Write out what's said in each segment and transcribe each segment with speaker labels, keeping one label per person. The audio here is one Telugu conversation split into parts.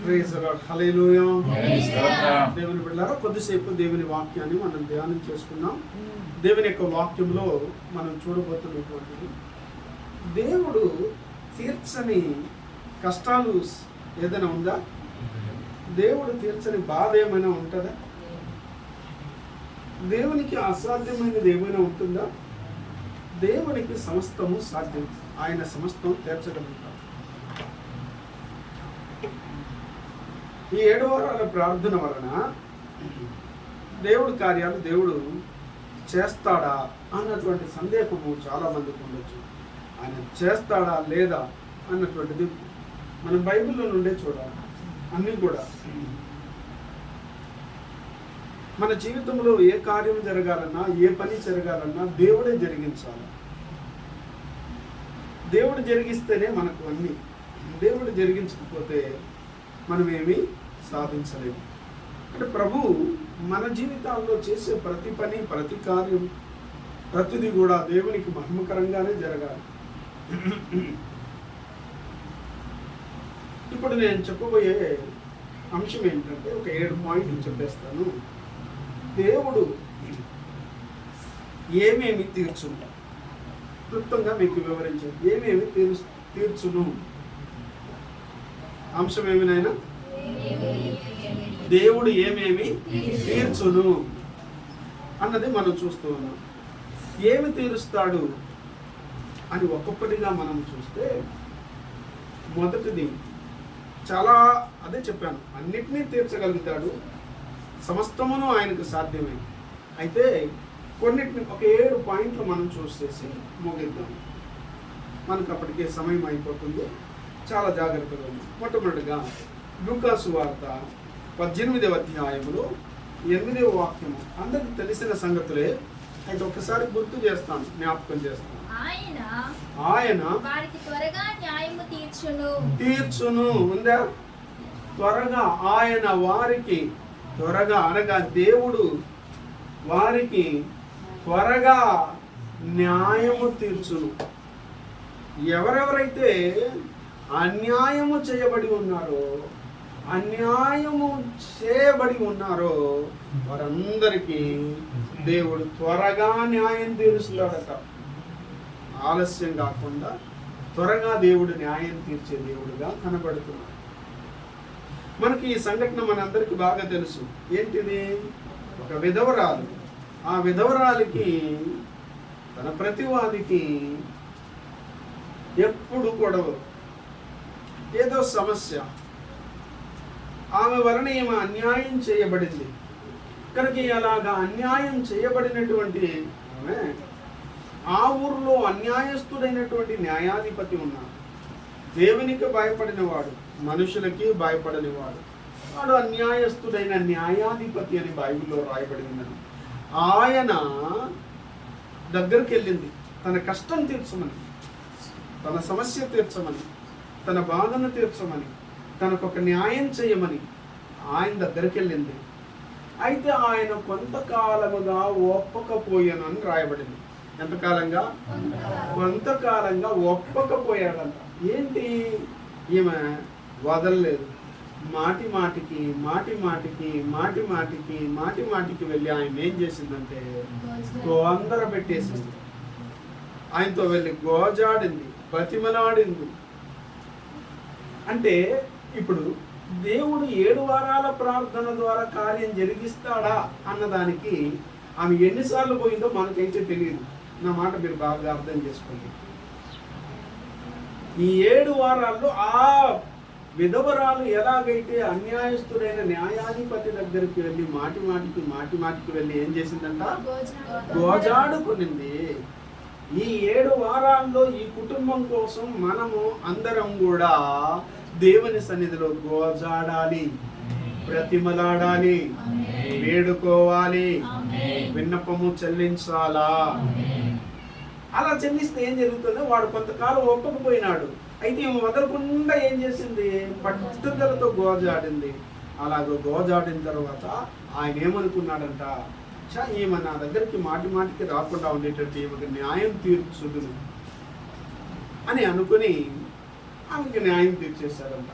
Speaker 1: ప్రైజ్ ది లార్డ్, హల్లెలూయా. దేవుని బిడ్డలారా, కొద్దిసేపు దేవుని వాక్యాన్ని మనం ధ్యానం చేసుకున్నాం. దేవుని యొక్క వాక్యంలో మనం చూడబోతున్నటువంటిది, దేవుడు తీర్చని కష్టాలు ఏదైనా ఉందా? దేవుడు తీర్చని బాధ ఏమైనా ఉంటుందా? దేవునికి అసాధ్యమైనది ఏమైనా ఉంటుందా? దేవునికి సమస్తము సాధ్యం. ఆయన సమస్తం తీర్చగలుగుతాడు. ఈ 7 వారాల ప్రార్థన వలన దేవుడి కార్యాలు దేవుడు చేస్తాడా అన్నటువంటి సందేహము చాలా మందికి ఉండొచ్చు. ఆయన చేస్తాడా లేదా అన్నటువంటిది మనం బైబిల్లో నుండే చూడాలి. అన్నీ కూడా మన జీవితంలో ఏ కార్యం జరగాలన్నా, ఏ పని జరగాలన్నా దేవుడే జరిగించాలి. దేవుడు జరిగిస్తేనే మనకు అన్నీ. దేవుడు జరిగించకపోతే మనమేమీ సాధించలేము. అంటే ప్రభు మన జీవితాల్లో చేసే ప్రతి పని, ప్రతి కార్యం, ప్రతిదీ కూడా దేవునికి మహిమకరంగానే జరగాలి. ఇప్పుడు నేను చెప్పబోయే అంశం ఏంటంటే, ఒక 7 పాయింట్లు చెప్పేస్తాను. దేవుడు ఏమేమి తీర్చును, క్లుప్తంగా మీకు వివరించాను. ఏమేమి తీర్చును అంశం ఏమినైనా, దేవుడు ఏమేమి తీర్చును అన్నది మనం చూస్తూ ఉన్నాం. ఏమి తీరుస్తాడు అని ఒక్కొక్కటిగా మనం చూస్తే, మొదటిది చాలా, అదే చెప్పాను, అన్నిటినీ తీర్చగలుగుతాడు, సమస్తమును ఆయనకు సాధ్యమే. అయితే కొన్నిటిని ఒక 7 పాయింట్లు మనం చూసేసి ముగిద్దాం. మనకు అప్పటికే సమయం అయిపోతుంది. చాలా జాగ్రత్తగా ఉంది. మొట్టమొదటిగా లూకా సువార్త 18వ అధ్యాయములో 8వ వాక్యము అందరికి తెలిసిన సంగతులే. అయితే ఒకసారి గుర్తు చేస్తాను, జ్ఞాపకం చేస్తాను. ఆయన
Speaker 2: వారికి త్వరగా న్యాయము
Speaker 1: తీర్చును ఉందా? త్వరగా ఆయన వారికి త్వరగా, అనగా దేవుడు వారికి త్వరగా న్యాయము తీర్చును. ఎవరెవరైతే అన్యాయము చేయబడి ఉన్నారో, వారందరికీ దేవుడు త్వరగా న్యాయం తీరుస్తాడట. ఆలస్యం కాకుండా త్వరగా దేవుడు న్యాయం తీర్చే దేవుడుగా కనబడుతున్నాడు. మనకి ఈ సంఘటన మనందరికీ బాగా తెలుసు. ఏంటిది? ఒక విధవరాలు. ఆ విధవరాలికి, తన ప్రతివాదికి ఎప్పుడు గొడవ, ఏదో సమస్య. ఆమె వలన ఈమె అన్యాయం చేయబడింది కనుక, అలాగా అన్యాయం చేయబడినటువంటి ఆమె, ఆ ఊరిలో అన్యాయస్తుడైనటువంటి న్యాయాధిపతి ఉన్నాడు. దేవునికి భయపడిన వాడు, మనుషులకి భయపడని వాడు. వాడు అన్యాయస్తుడైన న్యాయాధిపతి అని బైబిల్లో రాయబడి ఉన్నది. ఆయన దగ్గరికి వెళ్ళింది, తన కష్టం తీర్చమని, తన సమస్య తీర్చమని, తన బాధను తీర్చమని, తనకొక న్యాయం చేయమని ఆయన దగ్గరికి వెళ్ళింది. అయితే ఆయన కొంతకాలముగా ఒప్పకపోయాను అని రాయబడింది. ఎంతకాలంగా? కొంతకాలంగా ఒప్పకపోయాడంట. ఏంటి? ఈమె వదలలేదు. మాటి మాటికి వెళ్ళి ఆయన ఏం చేసిందంటే తొందర పెట్టేసింది. ఆయనతో వెళ్ళి గోజాడింది, బతిమలాడింది. అంటే ఇప్పుడు దేవుడు 7 వారాల ప్రార్థన ద్వారా కార్యం జరిగిస్తాడా అన్నదానికి ఆమె ఎన్నిసార్లు పోయిందో మనకైతే తెలియదు. నా మాట మీరు బాగా అర్థం చేసుకోండి. ఈ 7 వారాల్లో ఆ విధవరాలు ఎలాగైతే అన్యాయస్తుడైన న్యాయాధిపతి దగ్గరికి వెళ్ళి మాటికి వెళ్ళి ఏం చేసిందంట? గోజాడుకునింది. ఈ 7 వారాల్లో ఈ కుటుంబం కోసం మనము అందరం కూడా దేవుని సన్నిధిలో గోజాడాలి, ప్రతిమలాడాలి, వేడుకోవాలి, విన్నపము చెల్లించాలా. అలా చెల్లిస్తే ఏం జరుగుతుందో, వాడు కొంతకాలం ఒప్పకపోయినాడు. అయితే ఈమె వదలకుండా ఏం చేసింది? పట్టుదలతో గోజాడింది. అలాగ గోజాడిన తర్వాత ఆయన ఏమనుకున్నాడంట? ఈమె నా దగ్గరికి మాటికి రాకుండా ఉండేటట్టు ఈమెకి న్యాయం తీర్చుదును అని అనుకుని ఆమెకి న్యాయం తీర్చేశాడంట.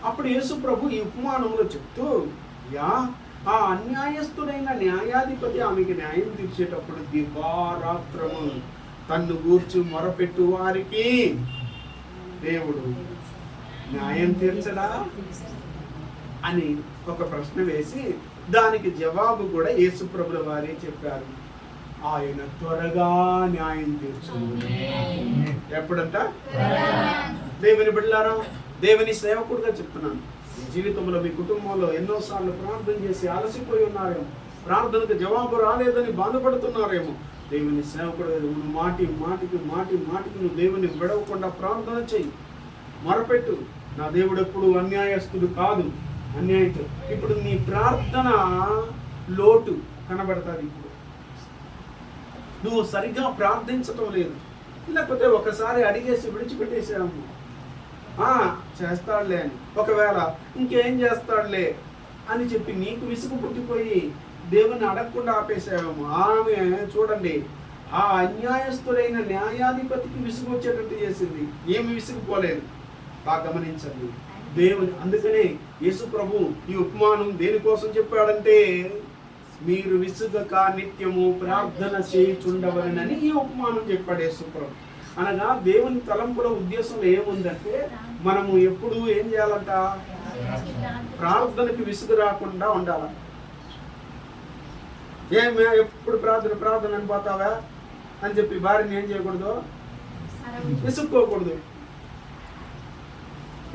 Speaker 1: అప్పుడు యేసు ప్రభు ఈ ఉపమానంలో చెప్తూ, యా ఆ అన్యాయస్తుడైన న్యాయాధిపతి ఆమెకి న్యాయం తీర్చేటప్పుడు దివారాత్రము తన్ను గూర్చి మొరపెట్టు వారికి దేవుడు న్యాయం తీర్చడా అని ఒక ప్రశ్న వేసి దానికి జవాబు కూడా యేసు ప్రభుల వారే చెప్పారు. ఆయన త్వరగా న్యాయం తీర్చును. ఎప్పుడంట? దేవుని బిడ్డలారా, దేవుని సేవకుడిగా చెప్తున్నాను, మీ జీవితంలో మీ కుటుంబంలో ఎన్నోసార్లు ప్రార్థన చేసి అలసిపోయి ఉన్నారేమో, ప్రార్థనకు జవాబు రాలేదని బాధపడుతున్నారేమో. దేవుని సేవకుడు మాటికి నువ్వు దేవుని విడవకుండా ప్రార్థన చెయ్యి, మొరపెట్టు. నా దేవుడు ఎప్పుడు అన్యాయస్తుడు కాదు, అన్యాయస్తుడు. ఇప్పుడు నీ ప్రార్థన లోటు కనబడతాది. ఇప్పుడు నువ్వు సరిగ్గా ప్రార్థించటం లేదు, లేకపోతే ఒకసారి అడిగేసి విడిచిపెట్టేసాము, చేస్తాడులే అని, ఒకవేళ ఇంకేం చేస్తాడులే అని చెప్పి నీకు విసుగు పుట్టిపోయి దేవుని అడగకుండా ఆపేసాము. ఆమె చూడండి, ఆ అన్యాయస్తుడైన న్యాయాధిపతికి విసుగు వచ్చేటట్టు చేసింది, ఏమి విసుగుపోలేదు. బాగా గమనించండి దేవుని. అందుకనే యేసు ప్రభు ఈ ఉపమానం దేనికోసం చెప్పాడంటే, మీరు విసుగక నిత్యము ప్రార్థన చేయుచుండవలెనని ఈ ఉపమానం చెప్పాడు యేసు ప్రభు. అనగా దేవుని తలంపుల ఉద్దేశంలో ఏముందంటే, మనము ఎప్పుడు ఏం చేయాలంట? ప్రార్థనకి విసుగు రాకుండా ఉండాలి. ఏమే ఎప్పుడు ప్రార్థన అని పోతావా అని చెప్పి భార్యని ఏం చేయకూడదు? విసుక్కోకూడదు.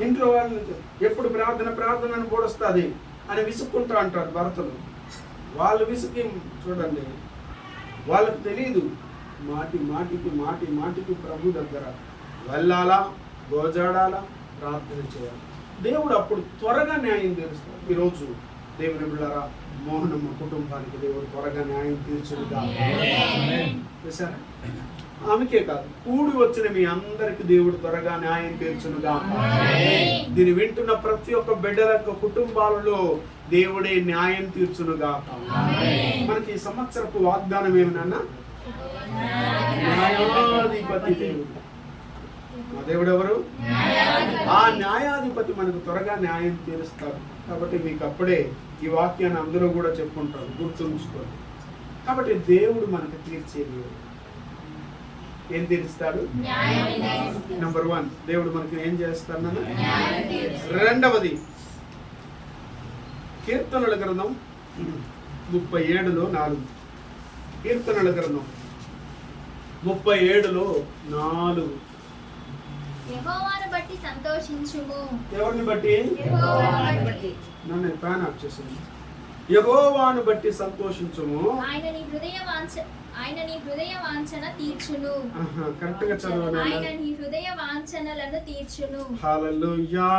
Speaker 1: ఇంట్లో వాళ్ళు ఎప్పుడు ప్రార్థన అని పొడుస్తుంది అని విసుక్కుంటా అంటారు భర్తలు. వాళ్ళు విసుకి చూడండి, వాళ్ళకు తెలీదు. మాటికి ప్రభు దగ్గర వెళ్ళాలా, గోజాడాలా, ప్రార్థన చేయాలి. దేవుడు అప్పుడు త్వరగా న్యాయం తీరుస్తాడు. ఈరోజు దేవుని బిడ్డలారా, మోహనమ్మ కుటుంబానికి దేవుడు త్వరగా న్యాయం తీర్చునుగా. చూసారా? ఆమెకే కాదు, కూడి వచ్చిన మీ అందరికి దేవుడు త్వరగా న్యాయం తీర్చునుగా. దీన్ని వింటున్న ప్రతి ఒక్క బిడ్డల కుటుంబాలలో దేవుడే న్యాయం తీర్చునుగా. మనకి ఈ సంవత్సరపు వాగ్దానం ఏమన్నా? న్యాయాధిపతి దేవుడు. మా దేవుడు ఎవరు? ఆ న్యాయాధిపతి మనకు త్వరగా న్యాయం తీరుస్తాడు. కాబట్టి మీకు అప్పుడే ఈ వాక్యాన్ని అందరూ కూడా చెప్పుకుంటారు, గుర్తుంచుకోండి. కాబట్టి దేవుడు మనకు తీర్చేది ఏం తీరుస్తాడు? నంబర్ 1, దేవుడు మనకి ఏం చేస్తాడు? రెండవది, కీర్తనల గ్రంథం 37లో 4. కీర్తనల గ్రంథం 37:4.
Speaker 2: యెహోవాను బట్టి సంతోషించుము.
Speaker 1: ఎవరిని బట్టి?
Speaker 2: యెహోవాను బట్టి.
Speaker 1: నన్ను ఫ్యాన్ ఆఫ్ చేసింది. యెహోవాను బట్టి సంతోషించుము.
Speaker 2: ఆయన నీ హృదయ వాంఛన తీర్చును.
Speaker 1: కరెక్ట్ గా చదవండి.
Speaker 2: ఆయన నీ హృదయ వాంఛనలను తీర్చును.
Speaker 1: హల్లెలూయా.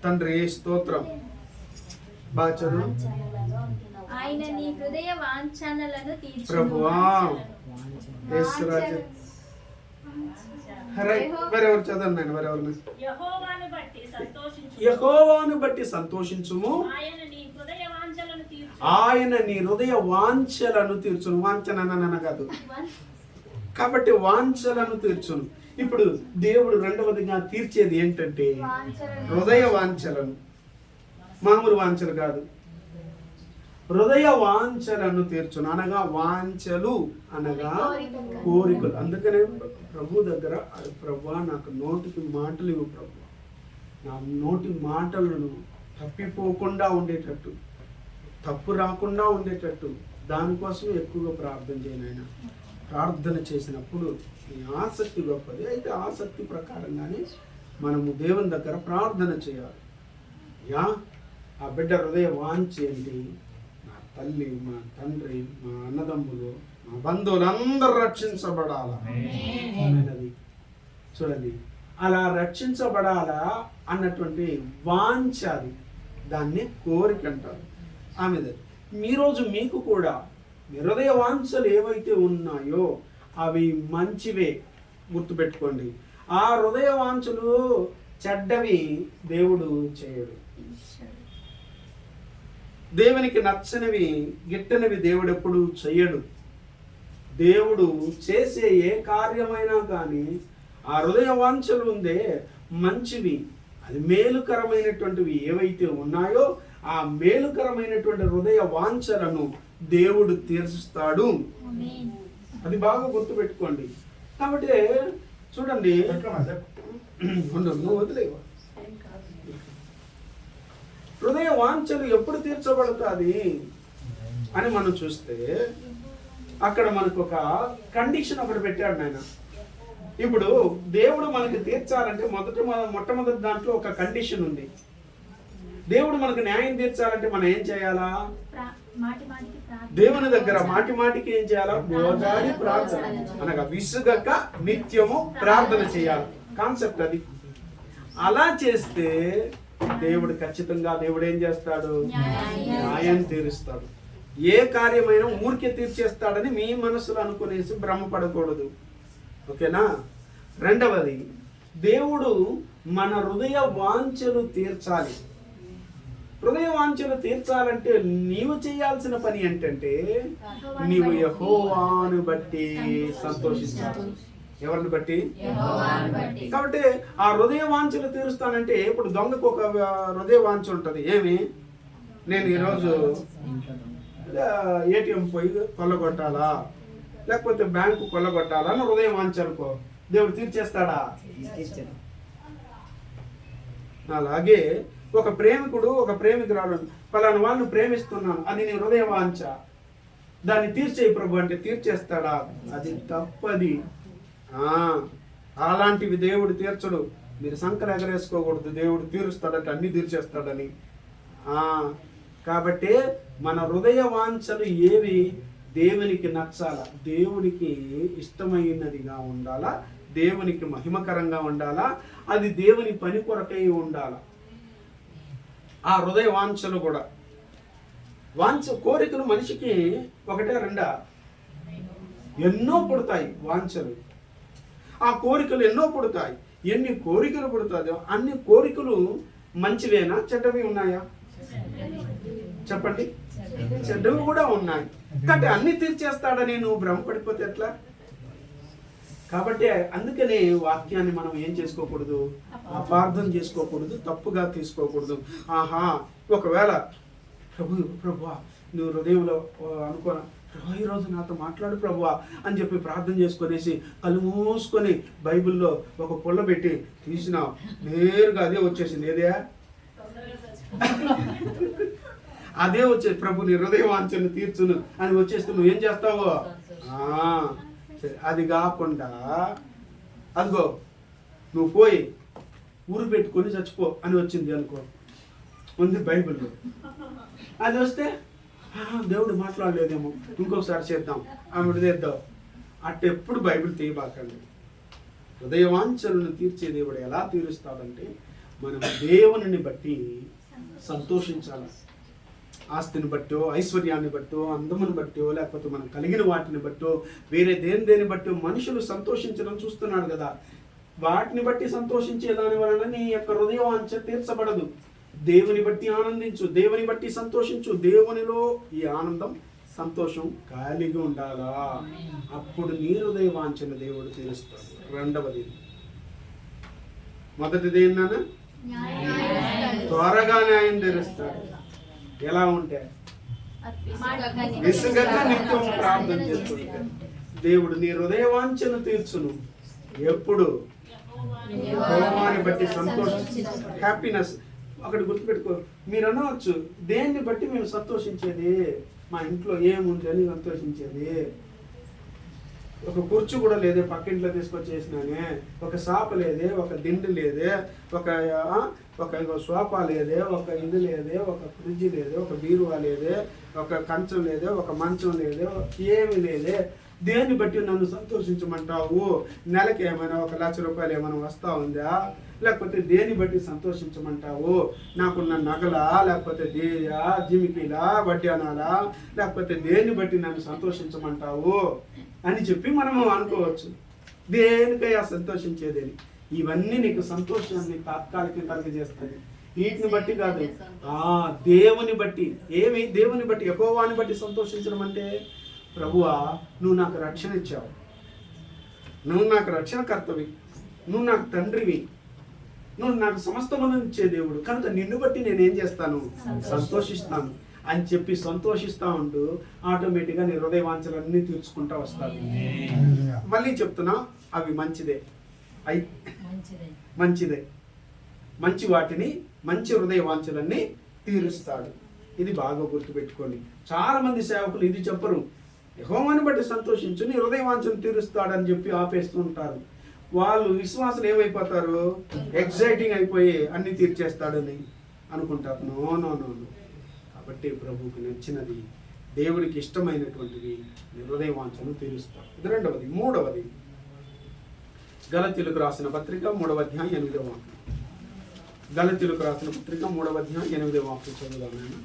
Speaker 1: తండ్రి స్తోత్రం. బాగా చదువు.
Speaker 2: ఆయన నీ హృదయ వాంఛనలను తీర్చును.
Speaker 1: ప్రభువా, యేసురాజు. వేరెవరు చదవండి నేను, వేరెవరు? యెహోవాను బట్టి సంతోషించుము. ఆయన నీ హృదయ వాంఛలను తీర్చును. వాంఛన కాదు కాబట్టి వాంఛలను తీర్చును. ఇప్పుడు దేవుడు రెండవదిగా తీర్చేది ఏంటంటే హృదయ వాంఛలను. మామూలు వాంఛలు కాదు, హృదయ వాంఛలను తీర్చును. అనగా వాంఛలు అనగా కోరికలు. అందుకనే ప్రభు దగ్గర, ప్రభువా నాకు నోటికి మాటలు ఇవ్వు ప్రభు, నా నోటి మాటలను తప్పిపోకుండా ఉండేటట్టు, తప్పు రాకుండా ఉండేటట్టు, దానికోసం ఎక్కువగా ప్రార్థన చేయను. ఆయన ప్రార్థన చేసినప్పుడు నీ ఆసక్తి గొప్పది అయితే ఆసక్తి ప్రకారంగానే మనము దేవుని దగ్గర ప్రార్థన చేయాలి. ఆ బిడ్డ హృదయ వాంఛ ఏంటి? నా తల్లి, మా తండ్రి, మా అన్నదమ్ములు, మా బంధువులందరూ రక్షించబడాలా. చూడండి, అలా రక్షించబడాలా అన్నటువంటి వాంఛ, అది దాన్ని కోరిక అంటారు. ఆమెది ఈరోజు మీకు కూడా హృదయ వాంఛలు ఏవైతే ఉన్నాయో అవి మంచివే, గుర్తుపెట్టుకోండి. ఆ హృదయ వాంఛలు చెడ్డవి దేవుడు చేయడు. దేవునికి నచ్చనివి, గిట్టనివి దేవుడు ఎప్పుడు చెయ్యడు. దేవుడు చేసే ఏ కార్యమైనా కానీ ఆ హృదయ వాంఛలు ఉందే మంచివి, అది మేలుకరమైనటువంటివి ఏవైతే ఉన్నాయో ఆ మేలుకరమైనటువంటి హృదయ వాంఛలను దేవుడు తీర్చుస్తాడు. అది బాగా గుర్తుపెట్టుకోండి. కాబట్టి చూడండి, నువ్వు వదిలేవా, హృదయ వాంఛలు ఎప్పుడు తీర్చబడుతుంది అని మనం చూస్తే అక్కడ మనకు ఒక కండిషన్ ఒకటి పెట్టాడు నాయన. ఇప్పుడు దేవుడు మనకి తీర్చాలంటే మొట్టమొదటి దాంట్లో ఒక కండిషన్ ఉంది. దేవుడు మనకు న్యాయం తీర్చాలంటే మనం ఏం చేయాలా? దేవుని దగ్గర మాటి మాటికి ఏం చేయాలా? మోజాడి ప్రార్థన అనగా విసుగక నిత్యము ప్రార్థన చేయాలి. కాన్సెప్ట్ అది. అలా చేస్తే దేవుడు ఖచ్చితంగా దేవుడు ఏం చేస్తాడు? న్యాయం తీరుస్తాడు. ఏ కార్యమైనా ఊరికే తీర్చేస్తాడని మీ మనసులో అనుకునేసి భ్రమపడకూడదు. ఓకేనా? రెండవది, దేవుడు మన హృదయ వాంఛలు తీర్చాలి. హృదయ వాంఛలు తీర్చాలంటే నీవు చేయాల్సిన పని ఏంటంటే నీవు యెహోవాను బట్టి సంతోషించాలి. ఎవరిని బట్టి? కాబట్టి ఆ హృదయ వాంఛలు తీరుస్తానంటే, ఇప్పుడు దొంగకు ఒక హృదయ వాంఛ ఉంటుంది. ఏమి? నేను ఈరోజు ఏటీఎం పోయి కొల్లగొట్టాలా, లేకపోతే బ్యాంకు కొల్లగొట్టాలా అని హృదయం వాంఛ అనుకో. దేవుడు తీర్చేస్తాడా? అలాగే ఒక ప్రేమికుడు ఒక ప్రేమికురాలు పలానా వాళ్ళని ప్రేమిస్తున్నాను అని నీ హృదయ వాంఛ, దాన్ని తీర్చేయి ప్రభు అంటే తీర్చేస్తాడా? అది తప్పది. అలాంటివి దేవుడు తీర్చడు. మీరు సంకలు ఎగరేసుకోకూడదు. దేవుడు తీరుస్తాడట, అన్ని తీర్చేస్తాడని. కాబట్టి మన హృదయ వాంఛలు ఏవి? దేవునికి నచ్చాలా, దేవునికి ఇష్టమైనదిగా ఉండాలా, దేవునికి మహిమకరంగా ఉండాలా, అది దేవుని పని కొరకై ఉండాలా. ఆ హృదయ వాంఛలు కూడా కోరికలు మనిషికి ఒకటే రెండా? ఎన్నో పుడతాయి వాంఛలు. ఆ కోరికలు ఎన్నో పుడతాయి. ఎన్ని కోరికలు పుడతాయో అన్ని కోరికలు మంచివేనా చెడ్డవి ఉన్నాయా? చెప్పండి. చెడ్డవి కూడా ఉన్నాయి. కాబట్టి అన్ని తీర్చేస్తాడని నువ్వు భ్రమపడిపోతే ఎట్లా? కాబట్టి అందుకనే వాక్యాన్ని మనం ఏం చేసుకోకూడదు? అపార్థం చేసుకోకూడదు, తప్పుగా తీసుకోకూడదు. ఒకవేళ ప్రభువా నువ్వు హృదయంలో అనుకోనా, ఈరోజు నాతో మాట్లాడు ప్రభువా అని చెప్పి ప్రార్థన చేసుకునేసి కళ్ళు మూసుకొని బైబిల్లో ఒక పుల్ల పెట్టి తీసిన నేరుగా అదే వచ్చేసింది. అదే వచ్చేది. ప్రభు నీ హృదయ వాంఛను తీర్చును అని వచ్చేస్తే నువ్వేం చేస్తావు? అది కాకుండా అదిగో నువ్వు పోయి ఊరు పెట్టుకొని చచ్చిపో అని వచ్చింది అనుకో, ఉంది బైబిల్లో. అది వస్తే దేవుడు మాట్లాడలేదేమో, ఇంకొకసారి చేద్దాం ఆమె విడిదేద్దాం. అట్టెప్పుడు బైబిల్ తీయబాకండి. హృదయ వాంఛలను తీర్చే దేవుడు ఎలా తీరుస్తాడంటే మనం దేవుని బట్టి సంతోషించాలి. ఆస్తిని బట్టో, ఐశ్వర్యాన్ని బట్టో, అందమును బట్టో, లేకపోతే మనం కలిగిన వాటిని బట్టో, వేరే దేని బట్టో మనుషులు సంతోషించడం చూస్తున్నాడు కదా. వాటిని బట్టి సంతోషించే దాని వలన నీ యొక్క హృదయ వాంఛ తీర్చబడదు. దేవుని బట్టి ఆనందించు, దేవుని బట్టి సంతోషించు. దేవునిలో ఈ ఆనందం, సంతోషం కలిగి ఉండాలా. అప్పుడు నీ హృదయ వాంఛను దేవుడు తీరుస్తాడు. రెండవది, మొదటిది ఏంటన్నా? త్వరగా న్యాయం తీరుస్తాడు. ఎలా ఉంటే? విసుగక నిత్యం ప్రార్థన చేస్తుంటే దేవుడు నీ హృదయ వాంఛను తీర్చును. ఎప్పుడు? కోపాన్ని బట్టి సంతోషం, హ్యాపీనెస్. అక్కడ గుర్తుపెట్టుకో. మీరు అనవచ్చు, దేన్ని బట్టి మేము సంతోషించేది? మా ఇంట్లో ఏముంది అని సంతోషించేది. ఒక కుర్చీ కూడా లేదే, పక్కింట్లో తీసుకొచ్చేసినానే. ఒక సాప లేదే, ఒక దిండు లేదే, ఒక సోఫా లేదే, ఒక ఇది లేదే, ఒక ఫ్రిడ్జ్ లేదే, ఒక బీరువా లేదే, ఒక కంచం లేదే, ఒక మంచం లేదే, ఏమి లేదే. దేన్ని బట్టి నన్ను సంతోషించమంటావు? నెలకి ఏమైనా 1 లక్ష రూపాయలు ఏమైనా వస్తా ఉందా? లేకపోతే దేన్ని బట్టి సంతోషించమంటావు? నాకున్న నగలా, లేకపోతే జిమికీలా, వడ్డానాలా, లేకపోతే దేన్ని బట్టి నన్ను సంతోషించమంటావు అని చెప్పి మనము అనుకోవచ్చు. దేనికయ్యా సంతోషించేదేని? ఇవన్నీ నీకు సంతోషాన్ని తాత్కాలికంగా కలిగజేస్తుంది. వీటిని బట్టి కాదు, దేవుని బట్టి. ఏమి? దేవుని బట్టి, యెహోవాని బట్టి సంతోషించడం అంటే, ప్రభువా నువ్వు నాకు రక్షణ ఇచ్చావు, నువ్వు నాకు రక్షణకర్తవి, నువ్వు నాకు తండ్రివి, నువ్వు నాకు సమస్తమును ఇచ్చే దేవుడు కనుక నిన్ను బట్టి నేనేం చేస్తాను, సంతోషిస్తాను అని చెప్పి సంతోషిస్తా ఉంటూ ఆటోమేటిక్గా నీ హృదయ వాంఛలన్నీ తీర్చుకుంటా వస్తాను. మళ్ళీ చెప్తున్నా, అవి మంచిదే, మంచిదే, మంచి వాటిని, మంచి హృదయ వాంఛలన్నీ తీరుస్తాడు. ఇది బాగా గుర్తుపెట్టుకోండి. చాలా మంది సేవకులు ఇది చెప్పరు, యెహోవాను బట్టి సంతోషించు నీ హృదయ వాంఛను తీరుస్తాడని చెప్పి ఆపేస్తూ ఉంటారు. వాళ్ళు విశ్వాసులు ఏమైపోతారు, ఎగ్జైటింగ్ అయిపోయి అన్ని తీర్చేస్తాడని అనుకుంటారు. No no no no. కాబట్టి ప్రభువుకి నచ్చినది, దేవుడికి ఇష్టమైనటువంటివి నీ హృదయ వాంఛను తీరుస్తాడు. ఇది రెండవది. మూడవది, గలతీయులకు రాసిన పత్రిక 3వ అధ్యాయం 8వ వాక్యం. గలతీయులకు రాసిన పత్రిక 3వ అధ్యాయం 8వ వాక్యం చదువుదాం. నేను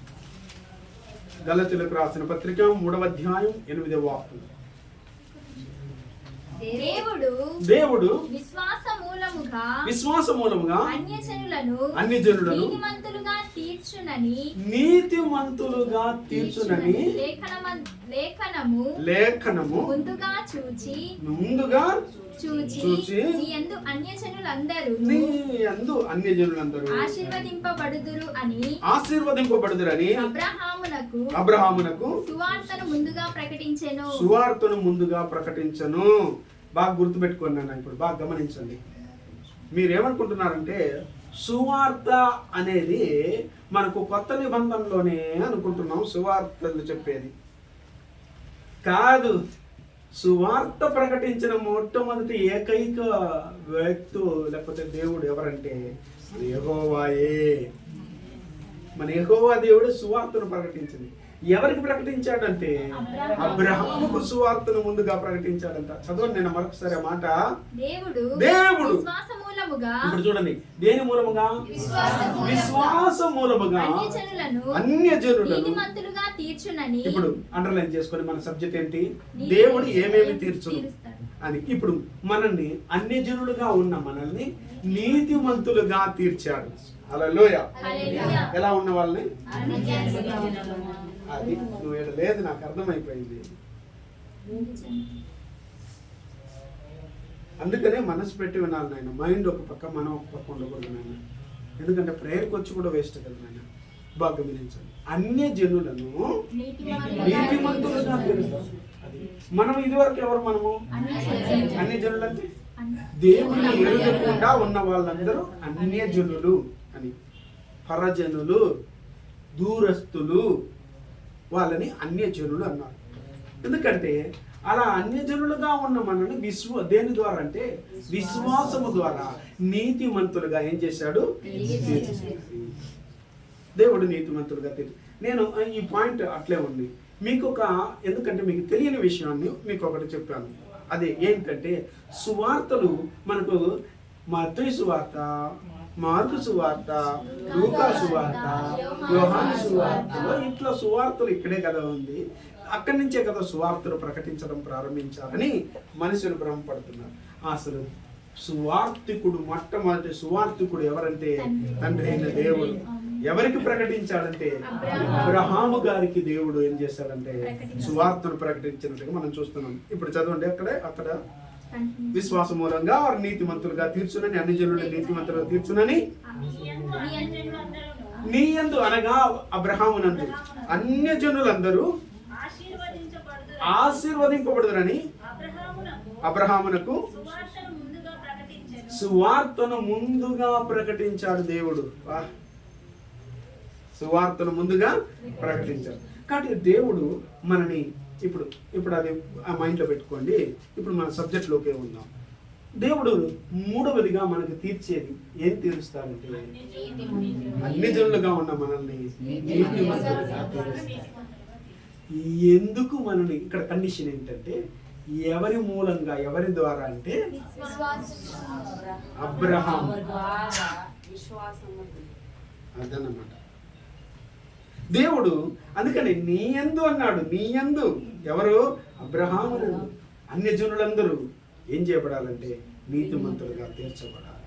Speaker 1: గలతీయులకు రాసిన పత్రిక 3వ అధ్యాయం 8వ వాక్యం. దేవుడు విశ్వాస మూలముగా అన్యజనులను నీతిమంతులుగా తీర్చునని లేఖనము ముందుగా చూచి నీ యందు అన్యజనులందరూ ఆశీర్వదింపబడుదురని అబ్రహామునకు సువార్తను ముందుగా ప్రకటించెను. బాగా గుర్తుపెట్టుకున్నాను. ఇప్పుడు బాగా గమనించండి. మీరేమనుకుంటున్నారంటే సువార్త అనేది మనకు కొత్త నిబంధనలోనే అనుకుంటున్నాం సువార్తలు చెప్పేది కాదు. సువార్త ప్రకటించిన మొట్టమొదటి ఏకైక వ్యక్తి లేకపోతే దేవుడు ఎవరంటే యెహోవాయే. మన యెహోవా దేవుడు సువార్తను ప్రకటించింది. ఎవరికి ప్రకటించాడంటే అబ్రహాముకు సువార్తను ముందుగా ప్రకటించాడంట. చదవండి నేను మరొకసారి ఆ మాట. దేవుడు ఇప్పుడు చూడండి, దేని మూలముగా? విశ్వాస మూలముగా అన్యజనులను. ఇప్పుడు అండర్లైన్ చేసుకొని మన సబ్జెక్ట్ ఏంటి? దేవుడు ఏమేమి తీర్చును అని. ఇప్పుడు మనల్ని అన్యజనులుగా ఉన్న మనల్ని నీతిమంతులుగా తీర్చాడు. హల్లెలూయా. ఎలా ఉన్న వాళ్ళని? అది నువ్వు లేదు, నాకు అర్థమైపోయింది. అందుకనే మనసు పెట్టి వినాలి నాయన. మైండ్ ఒక పక్క, మనం ఒక పక్క ఉండకూడదు నాయన. ఎందుకంటే ప్రేయర్కి వచ్చి కూడా వేస్ట్ కదా నాయన. బాగా గమనించండి. అన్యజనులను నీతిమంతులుగా తీరుస్తాడు. మనం ఇదివరకు ఎవరు? మనము అన్యజనులంటే దేవుని ఎరుగకుండా ఉన్న వాళ్ళందరూ అన్యజనులు అని. పరజనులు, దూరస్తులు, వాళ్ళని అన్యజనులు అన్నారు. ఎందుకంటే అలా అన్యజనులుగా ఉన్న మనల్ని దేని ద్వారా అంటే విశ్వాసము ద్వారా నీతిమంతులుగా ఏం చేశాడు? దేవుడు నీతిమంతులుగా నేను ఈ పాయింట్ అట్లే ఉంది మీకు ఎందుకంటే మీకు తెలియని విషయాన్ని మీకు ఒకటి చెప్పాను. అదే ఏంటంటే సువార్తలు మనకు మత్తయి సువార్త, మార్కు సువార్త, లూకా సువార్త, యోహాను సువార్తలో ఇట్లా సువార్తలు ఇక్కడే కదా ఉంది. అక్కడి నుంచే కదా సువార్తలు ప్రకటించడం ప్రారంభించాలని మనుషులు భ్రమపడుతున్నారు. అసలు సువార్తికుడు, మొట్టమొదటి సువార్తికుడు ఎవరంటే తండ్రి అయిన దేవుడు. ఎవరికి ప్రకటించాడంటే అబ్రహాము గారికి దేవుడు ఏం చేశాడంటే సువార్తను ప్రకటించినట్టుగా మనం చూస్తున్నాం. ఇప్పుడు చదవండి. అక్కడ విశ్వాస మూలంగా వారు నీతిమంతులుగా తీర్చునని, అన్యజనులను నీతిమంతులుగా తీర్చునని నీ యందు అనగా అబ్రహామునందు అన్యజనులందరూ ఆశీర్వదింపబడుదురని అబ్రహామునకు సువార్తను ముందుగా ప్రకటించాడు దేవుడు. సువార్తను ముందుగా ప్రకటించాడు. కాబట్టి దేవుడు మనని ఇప్పుడు అది ఆ మైండ్లో పెట్టుకోండి. ఇప్పుడు మన సబ్జెక్ట్లోకే ఉందాం. దేవుడు మూడవదిగా మనకు తీర్చేది ఏం తీరుస్తాడంటే అన్యజనులుగా ఉన్న మనల్ని నీతిమంతులుగా తీరుస్తాడు. ఎందుకు మనల్ని ఇక్కడ కండిషన్ ఏంటంటే ఎవరి మూలంగా, ఎవరి ద్వారా అంటే అబ్రహాం. అదన్నమాట దేవుడు. అందుకని నీ యందు అన్నాడు. నీ యందు ఎవరు? అబ్రహాము. అన్యజనులందరూ ఏం చేయబడాలంటే నీతిమంతులుగా తీర్చబడాలి.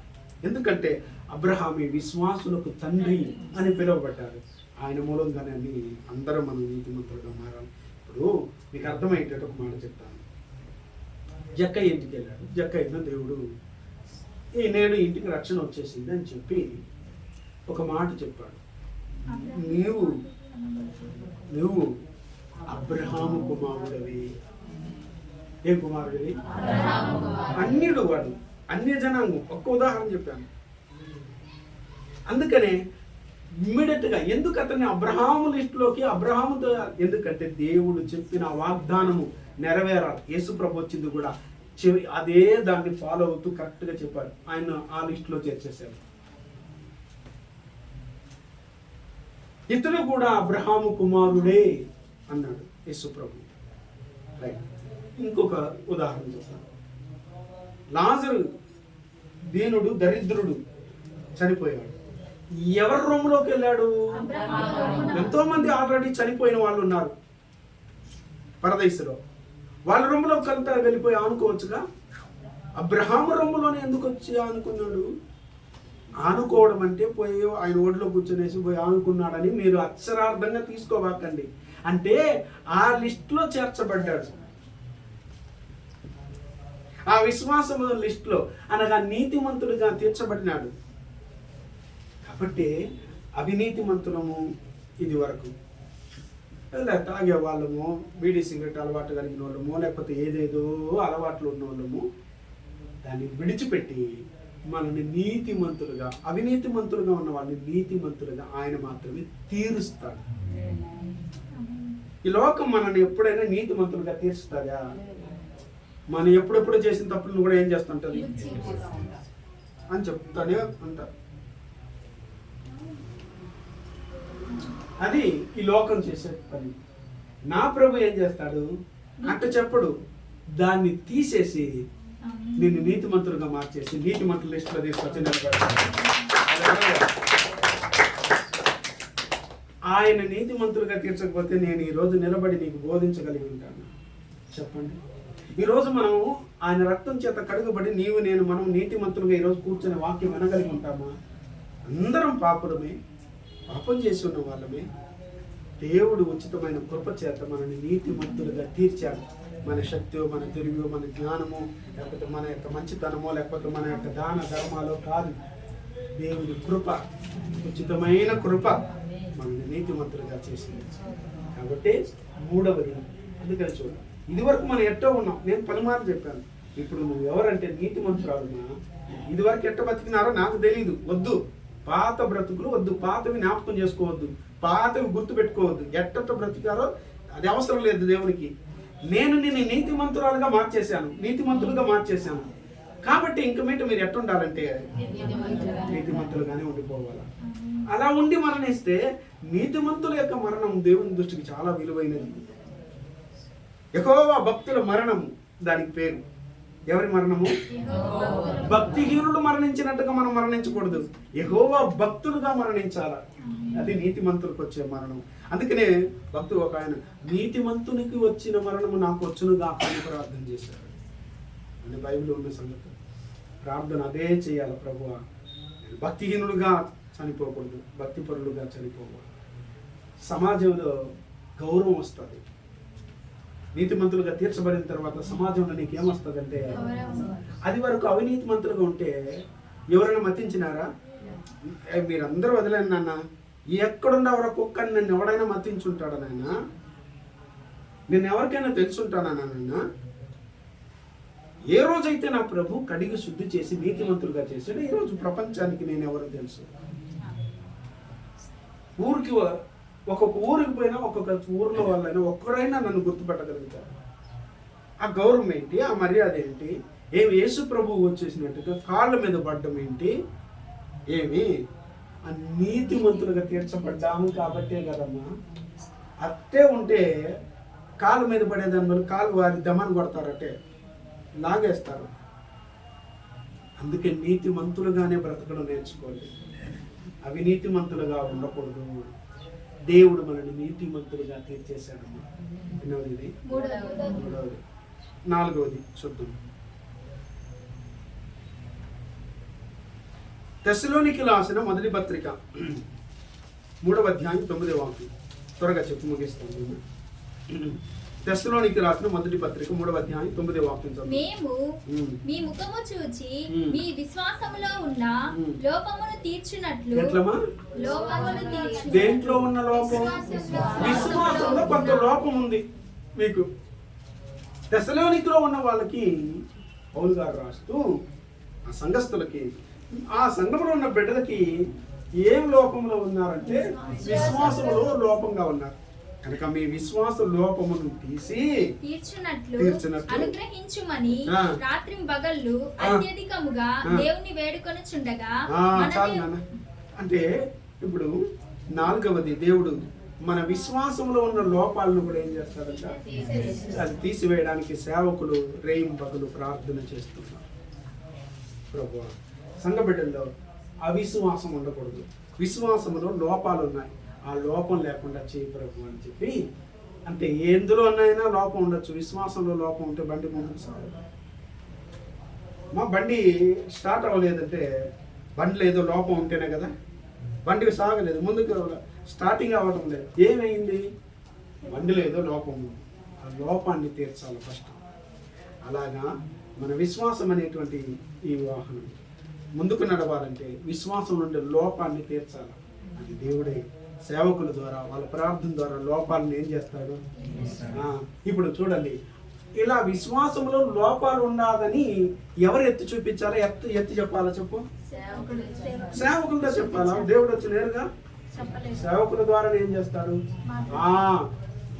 Speaker 1: ఎందుకంటే అబ్రహామి విశ్వాసులకు తండ్రి అని పిలువబడ్డాడు. ఆయన మూలంగానే అందరూ మనం నీతిమంతులుగా మారాలి. ఇప్పుడు మీకు అర్థమయ్యేటట్టు ఒక మాట చెప్తాను. జక్కయ్య ఇంటికి వెళ్ళాడు. జక్కయ్యను దేవుడు ఈ నేడు ఇంటికి రక్షణ వచ్చేసింది అని చెప్పి ఒక మాట చెప్పాడు. నువ్వు అబ్రహాము కుమారుడివి. ఏ కుమారుడివి? అన్యుడు వాడు, అన్య జనాంగం. ఒక్క ఉదాహరణ చెప్పాను. అందుకనే ఇమ్మీడియట్గా ఎందుకు అతన్ని అబ్రహాము లిస్టులోకి అబ్రహాముతో, ఎందుకంటే దేవుడు చెప్పిన వాగ్దానము నెరవేరాలి. యేసు ప్రభు వచ్చింది కూడా అదే దాన్ని ఫాలో అవుతూ కరెక్ట్గా చెప్పారు. ఆయన ఆ లిస్టులో చేర్చేశారు. ఇతను కూడా అబ్రహాము కుమారుడే అన్నాడు యేసు ప్రభు. రైట్. ఇంకొక ఉదాహరణ చెప్తాను. లాజరు దీనుడు, దరిద్రుడు చనిపోయాడు. ఎవరి రూమ్లోకి వెళ్ళాడు? ఎంతో మంది ఆల్రెడీ చనిపోయిన వాళ్ళు ఉన్నారు పరదేశంలో. వాళ్ళ రూమ్లోకి వెళ్ళిపోయి ఆనుకోవచ్చుగా. అబ్రహాము రొమ్ములోనే ఎందుకు వచ్చి ఆనుకున్నాడు? ఆనుకోవడం అంటే పోయి ఆయన ఓడిలో కూర్చొనేసి పోయి ఆనుకున్నాడని మీరు అక్షరార్థంగా తీసుకోవాకండి. అంటే ఆ లిస్టులో చేర్చబడ్డాడు, ఆ విశ్వాసము లిస్టులో, అనగా నీతిమంతుడిగా తీర్చబడినాడు. కాబట్టి అవినీతిమంతులము ఇది వరకు తాగే వాళ్ళము, బీడీ సిగరెట్ అలవాటు కలిగిన వాళ్ళము, లేకపోతే ఏదేదో అలవాట్లు ఉన్న వాళ్ళము దాన్ని విడిచిపెట్టి మనల్ని నీతిమంతులుగా, అవినీతిమంతులుగా ఉన్న వాళ్ళని నీతిమంతులుగా ఆయన మాత్రమే తీరుస్తాడు. ఈ లోకం మనల్ని ఎప్పుడైనా నీతిమంతులుగా తీరుస్తుందా? మనం ఎప్పుడెప్పుడు చేసిన తప్పులను కూడా ఏం చేస్తుంటది అని చెప్తానే అంటారు. అది ఈ లోకం చేసే పని. నా ప్రభు ఏం చేస్తాడు అంటే చెప్పడు, దాన్ని తీసేసి నిన్ను నీతిమంతులుగా మార్చేసి నీతిమంతుల లిస్టులో తీసుకొచ్చి నిలబెడతాడు. ఆయన నీతిమంతులుగా తీర్చకపోతే నేను ఈరోజు నిలబడి నీకు బోధించగలిగి ఉంటాను? చెప్పండి. ఈరోజు మనం ఆయన రక్తం చేత కడుగబడి మనం నీతిమంతులుగా ఈరోజు కూర్చొని వాక్యం వినగలిగి ఉంటామా? అందరం పాపులమే, పాపం చేసి ఉన్న వాళ్ళమే. దేవుడు ఉచితమైన కృప చేత మనల్ని నీతిమంతులుగా తీర్చాడు. మన శక్తి, మన తెలివి, మన జ్ఞానము, లేకపోతే మన యొక్క మంచితనమో, లేకపోతే మన యొక్క దాన ధర్మాలో కాదు. దేవుని కృప, ఉచితమైన కృప మనల్ని నీతిమంతులుగా చేసింది. కాబట్టి మూడవది, అందుకని చూడ, ఇది వరకు మనం ఎట్టో ఉన్నాం. నేను పలుమార్లు చెప్పాను. ఇప్పుడు నువ్వు ఎవరంటే నీతిమంతురాలునా? ఇది వరకు ఎట్ట బతికినారో నాకు తెలీదు. వద్దు, పాత బ్రతుకులు వద్దు, పాతవి జ్ఞాపకం చేసుకోవద్దు, పాతవి గుర్తు పెట్టుకోవద్దు. ఎట్ట బ్రతికారో అది అవసరం లేదు దేవునికి. నేను నిన్ను నీతిమంతురాలుగా మార్చేశాను, నీతిమంతులుగా మార్చేశాను. కాబట్టి ఇంక మీట మీరు ఎట్టుండాలంటే నీతిమంతులుగానే ఉండిపోవాలి. అలా ఉండి మరణిస్తే నీతిమంతుల యొక్క మరణం దేవుని దృష్టికి చాలా విలువైనది. యెహోవా భక్తుల మరణం దానికి పేరు. ఎవరి మరణము? భక్తిహీనుడు మరణించినట్టుగా మనం మరణించకూడదు, యెహోవా భక్తులుగా మరణించాల. అది నీతిమంతులకు వచ్చే మరణం. అందుకనే భక్తుడు ఒక ఆయన, నీతిమంతునికి వచ్చిన మరణము నాకు వచ్చునుగా అని ప్రార్థన చేశాడు అని బైబిల్లో ఉన్న సంగతి. ప్రార్థన అదే చేయాలి. ప్రభువా, భక్తిహీనుడుగా చనిపోకూడదు, భక్తిపరులుగా చనిపోకూడదు. సమాజంలో గౌరవం వస్తుంది. నీతిమంతులుగా తీర్చబడిన తర్వాత సమాజంలో నీకేమొస్తుందంటే, అది వరకు అవినీతి మంతులుగా ఉంటే ఎవరైనా మతించినారా? మీరందరూ వదిలేను నాన్న, ఎక్కడుండవరా కుక్కని నన్ను ఎవడైనా మతించుంటాడా నాయన? నేను ఎవరికైనా తెలుసుంటానా నాన్న? ఏ రోజైతే నా ప్రభు కడిగి శుద్ధి చేసి నీతిమంతులుగా చేశాడో ఈ రోజు ప్రపంచానికి నేను ఎవరో తెలుసు. ఊరికి ఒక్కొక్క ఊరికి పోయినా, ఒక్కొక్క ఊరిలో వాళ్ళైనా ఒక్కరైనా నన్ను గుర్తుపెట్టగలుగుతారు. ఆ గౌరవం ఏంటి? ఆ మర్యాద ఏంటి? ఏమి యేసు ప్రభువు వచ్చేసినట్టుగా కాళ్ళ మీద పడ్డం ఏంటి? ఏమి ఆ నీతిమంతులుగా తీర్చబడ్డాము కాబట్టే కదమ్మా. అట్టే ఉంటే కాళ్ళ మీద పడేదాని వల్ల కాలు వారి దమని కొడతారటే, లాగేస్తారు. అందుకే నీతిమంతులుగానే బ్రతకడం నేర్చుకోండి, అవినీతిమంతులుగా ఉండకూడదు. దేవుడు మనల్ని నీతిమంతులుగా తీర్చేశాడమ్మా. ఎన్నోది? మూడవది. నాలుగవది చూద్దాం. తెస్సలోనికి రాసిన మొదటి పత్రిక 3వ అధ్యాయం 9వ వాక్యం. త్వరగా చెప్పి ముగిస్తాను. తెస్సలోనికి రాసిన మొదటి పత్రిక 3వ అధ్యాయం 9వ వాక్యం చదువు.
Speaker 2: మేము మీ ముఖము చూచి మీ విశ్వాసములో ఉన్న లోపమును తీర్చునట్లు
Speaker 1: ఎట్లమా?
Speaker 2: లోపమును తీర్చు.
Speaker 1: దేంట్లో ఉన్న లోపం? విశ్వాసంలో కొంత లోపం ఉంది మీకు. తెస్సలోనికలో ఉన్న వాళ్ళకి పౌలు గారు రాస్తూ ఆ సంఘస్థులకి, ఆ సంఘంలో ఉన్న బిడ్డలకి ఏం లోపంలో ఉన్నారంటే విశ్వాసంలో లోపంగా ఉన్నారు. కనుక మీ విశ్వాస లోపమును తీర్చునట్లు
Speaker 2: అనుగ్రహించుమని రాత్రి పగళ్ళు అత్యధికముగా దేవుని వేడుకొనుచుండగా.
Speaker 1: అంటే ఇప్పుడు 4వది, దేవుడు మన విశ్వాసంలో ఉన్న లోపాలను కూడా ఏం చేస్తారంట? అది తీసివేయడానికి సేవకులు రేయిం పగలు ప్రార్థన చేస్తున్నారు. ప్రభువా, సంఘ బిడ్డల్లో అవిశ్వాసం ఉండకూడదు, విశ్వాసంలో లోపాలు ఉన్నాయి, ఆ లోపం లేకుండా చేయి ప్రభు అని చెప్పి. అంటే ఎందులోనైనా లోపం ఉండొచ్చు, విశ్వాసంలో లోపం ఉంటే బండి ముందుకు సాగదు. మా బండి స్టార్ట్ అవ్వలేదంటే బండిలో ఏదో లోపం ఉంటేనే కదా, బండికి సాగలేదు, ముందుకు స్టార్టింగ్ అవ్వడం లేదు. ఏమైంది? బండిలో ఏదో లోపం ఉంది, ఆ లోపాన్ని తీర్చాలి ఫస్ట్. అలాగా మన విశ్వాసం అనేటువంటి ఈ వాహనం ముందుకు నడవాలంటే విశ్వాసం నుండి లోపాన్ని తీర్చాలి. అది దేవుడే సేవకుల ద్వారా, వాళ్ళ ప్రార్థన ద్వారా లోపాలను ఏం చేస్తాడు? ఇప్పుడు చూడండి, ఇలా విశ్వాసంలో లోపాలు ఉండాలని ఎవరు ఎత్తి చూపించాలో, ఎత్తి చెప్పాలా చెప్పు? సేవకులతో చెప్పాలా? దేవుడు వచ్చి నేరుగా సేవకుల ద్వారా ఏం చేస్తాడు?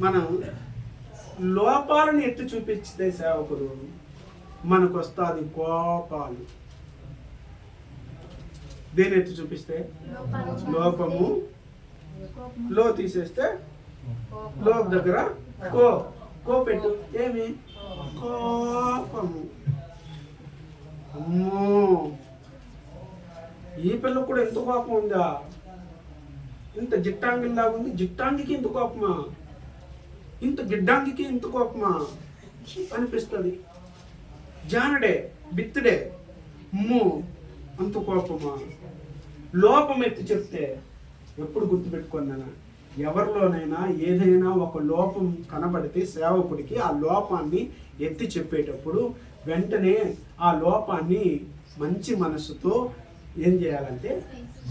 Speaker 1: మనం లోపాలను ఎత్తి చూపిస్తే సేవకులు, మనకు వస్తుంది కోపాలు. దేని ఎత్తి చూపిస్తే? లోపము. లో తీసేస్తే లోప దగ్గర కో పెట్టు. ఏమి? కోపము. అమ్మో, ఈ పిల్లలకు కూడా ఎంత కోపం ఉందా? ఇంత జిట్టాంగిలాగా ఉంది, జిట్టాంగికి ఇంత కోపమా? ఇంత గిడ్డాంగికి ఇంత కోపమా అనిపిస్తుంది. జానడే, బిత్తుడే, అమ్మో అంత కోపమా? లోపం ఎత్తి చెప్తే ఎప్పుడు గుర్తుపెట్టుకున్నానా, ఎవరిలోనైనా ఏదైనా ఒక లోపం కనబడితే సేవకుడికి ఆ లోపాన్ని ఎత్తి చెప్పేటప్పుడు వెంటనే ఆ లోపాన్ని మంచి మనసుతో ఏం చేయాలంటే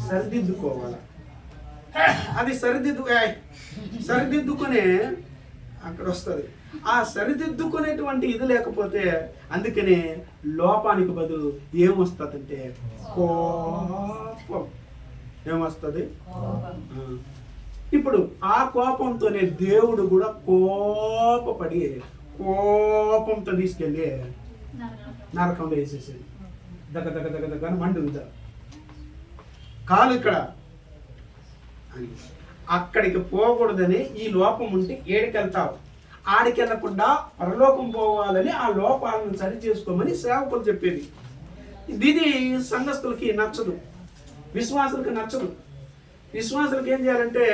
Speaker 1: సరిదిద్దుకోవాలి. అది సరిదిద్దుకునే అక్కడ వస్తుంది. ఆ సరిదిద్దుకునేటువంటి ఇది లేకపోతే, అందుకనే లోపానికి బదులు ఏమొస్తుందంటే కోపం. ఏమొస్తుంది? ఇప్పుడు ఆ కోపంతోనే దేవుడు కూడా కోపపడి కోపంతో తీసుకెళ్ళి నరకంలో వేసేసేది. దగ్గర దగ్గర దగ్గర దగ్గర మండుందా కాలు ఇక్కడ అని. అక్కడికి పోకూడదని ఈ లోపం ఉంటే ఏడికెళ్తావు, ఆడికెళ్ళకుండా పరలోకం పోవాలని ఆ లోపాలను సరి చేసుకోమని సేవకులు చెప్పేది. ఇది సంఘస్థులకి నచ్చదు, విశ్వాసులకి నచ్చదు. విశ్వాసులకి ఏం చేయాలంటే,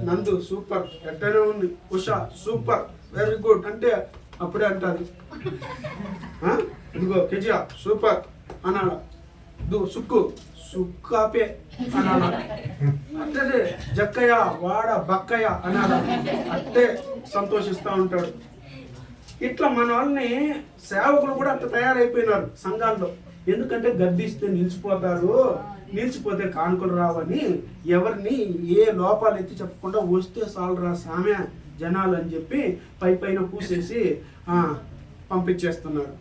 Speaker 1: నందు సూపర్, ఎట్టనే ఉంది, ఉషా సూపర్, వెరీ గుడ్ అంటే అప్పుడే అంటారు. ఇదిగో కెజియా సూపర్ అనాల, సుక్కు సుక్కాపే అనాల, అట్టే జక్కయ్య వాడ బక్కయ్య అనాల, అట్టే సంతోషిస్తూ ఉంటాడు. ఇట్లా మన వాళ్ళని సేవకులు కూడా అట్లా తయారైపోయినారు సంఘాల్లో. ఎందుకంటే గద్దిస్తే నిలిచిపోతారు, నిలిచిపోతే కానుకలు రావని ఎవరిని ఏ లోపాలు ఎత్తి చెప్పకుండా వస్తే చాలరా సామె జనాలు అని చెప్పి పైన పూసేసి పంపించేస్తున్నారు.